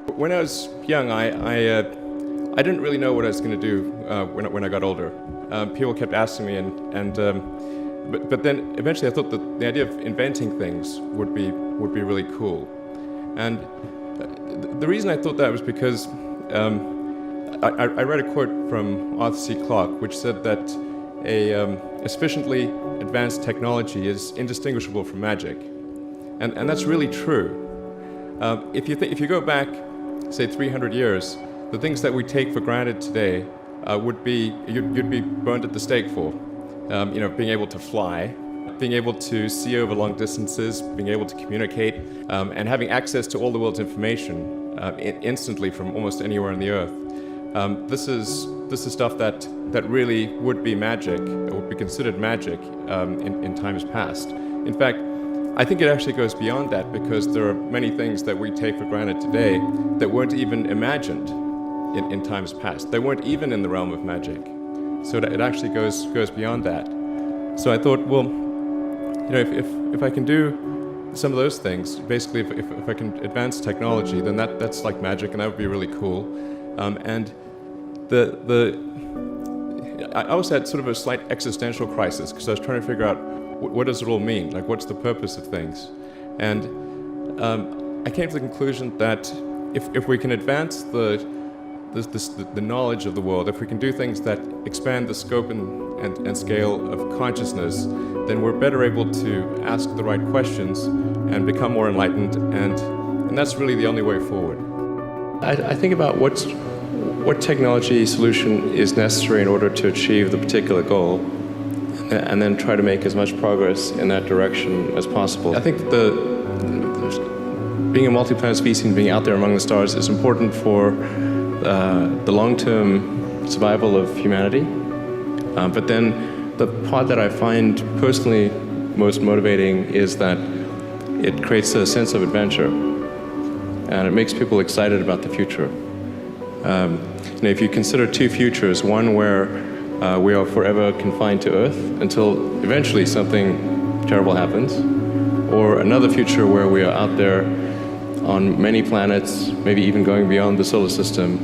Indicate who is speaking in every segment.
Speaker 1: When I was young, I didn't really know what I was going to do when I got older. People kept asking me, but then eventually I thought that the idea of inventing things would be really cool. And the reason I thought that was because I read a quote from Arthur C. Clarke, which said that a sufficiently advanced technology is indistinguishable from magic, and that's really true. If you go back, say 300 years, the things that we take for granted today would be you'd be burned at the stake for. Being able to fly, being able to see over long distances, being able to communicate, and having access to all the world's information instantly from almost anywhere on the earth. This is stuff that really would be magic, or would be considered magic in times past. In fact, I think it actually goes beyond that, because there are many things that we take for granted today that weren't even imagined in times past. They weren't even in the realm of magic. So it actually goes beyond that. So I thought, well, if I can do some of those things, basically if I can advance technology, then that's like magic, and that would be really cool. And I also had sort of a slight existential crisis, because I was trying to figure out what does it all mean? Like, what's the purpose of things? And I came to the conclusion that if we can advance the knowledge of the world, if we can do things that expand the scope and scale of consciousness, then we're better able to ask the right questions and become more enlightened, and that's really the only way forward. I think about what technology solution is necessary in order to achieve the particular goal, and then try to make as much progress in that direction as possible. I think being a multi-planet species and being out there among the stars is important for the long-term survival of humanity. But then the part that I find personally most motivating is that it creates a sense of adventure, and it makes people excited about the future. If you consider two futures, one where we are forever confined to Earth until eventually something terrible happens, or another future where we are out there on many planets, maybe even going beyond the solar system.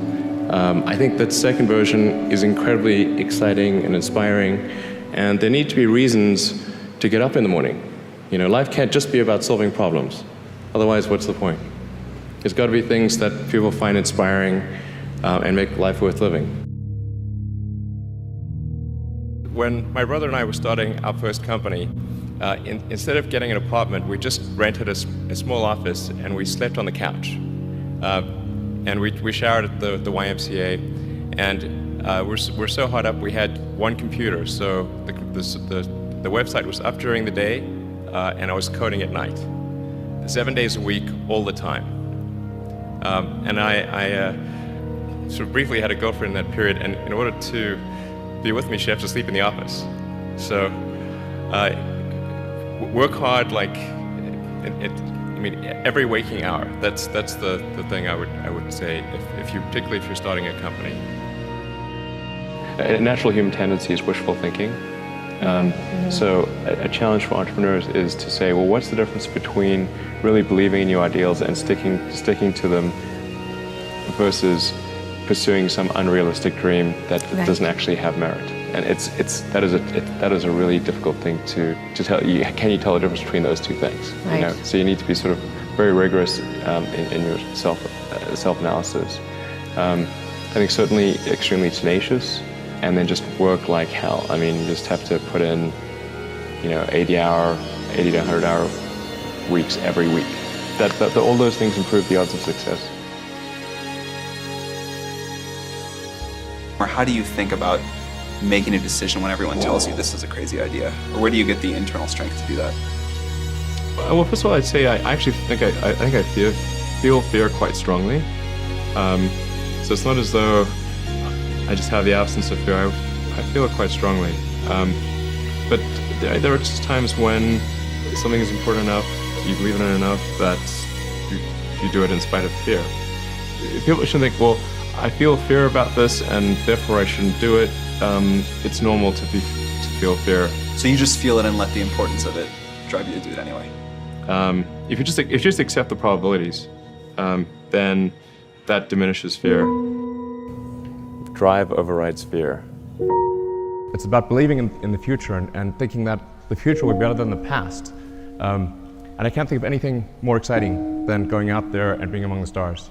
Speaker 1: I think that second version is incredibly exciting and inspiring, and there need to be reasons to get up in the morning. Life can't just be about solving problems. Otherwise, what's the point? There's got to be things that people find inspiring and make life worth living. When my brother and I were starting our first company, instead of getting an apartment, we just rented a small office, and we slept on the couch. And we showered at the YMCA, and we're so hot up we had one computer, so the website was up during the day, and I was coding at night, 7 days a week, all the time. And I sort of briefly had a girlfriend in that period, and in order to be with me, she had to sleep in the office. So work hard, like every waking hour. That's the thing I would say particularly if you're starting a company. A natural human tendency is wishful thinking. So a challenge for entrepreneurs is to say, well, what's the difference between really believing in your ideals and sticking to them versus pursuing some unrealistic dream that doesn't actually have merit? And that is a really difficult thing to tell you. Can you tell the difference between those two things?
Speaker 2: Right.
Speaker 1: So you need to be sort of very rigorous in your self-analysis. I think certainly extremely tenacious, and then just work like hell. I mean, you just have to put in 80 to 100 hour weeks every week. All those things improve the odds of success.
Speaker 3: Or how do you think about making a decision when everyone tells you this is a crazy idea? Or where do you get the internal strength to do that?
Speaker 1: Well, first of all, I'd say I actually think I feel fear quite strongly. So it's not as though I just have the absence of fear. I feel it quite strongly. But there are just times when something is important enough, you believe in it enough, that you do it in spite of fear. People shouldn't think, well, I feel fear about this, and therefore I shouldn't do it. It's normal to feel fear.
Speaker 3: So you just feel it and let the importance of it drive you to do it anyway?
Speaker 1: If you just accept the probabilities, then That diminishes fear. Drive overrides fear.
Speaker 2: It's about believing in the future and thinking that the future will be better than the past. And I can't think of anything more exciting than going out there and being among the stars.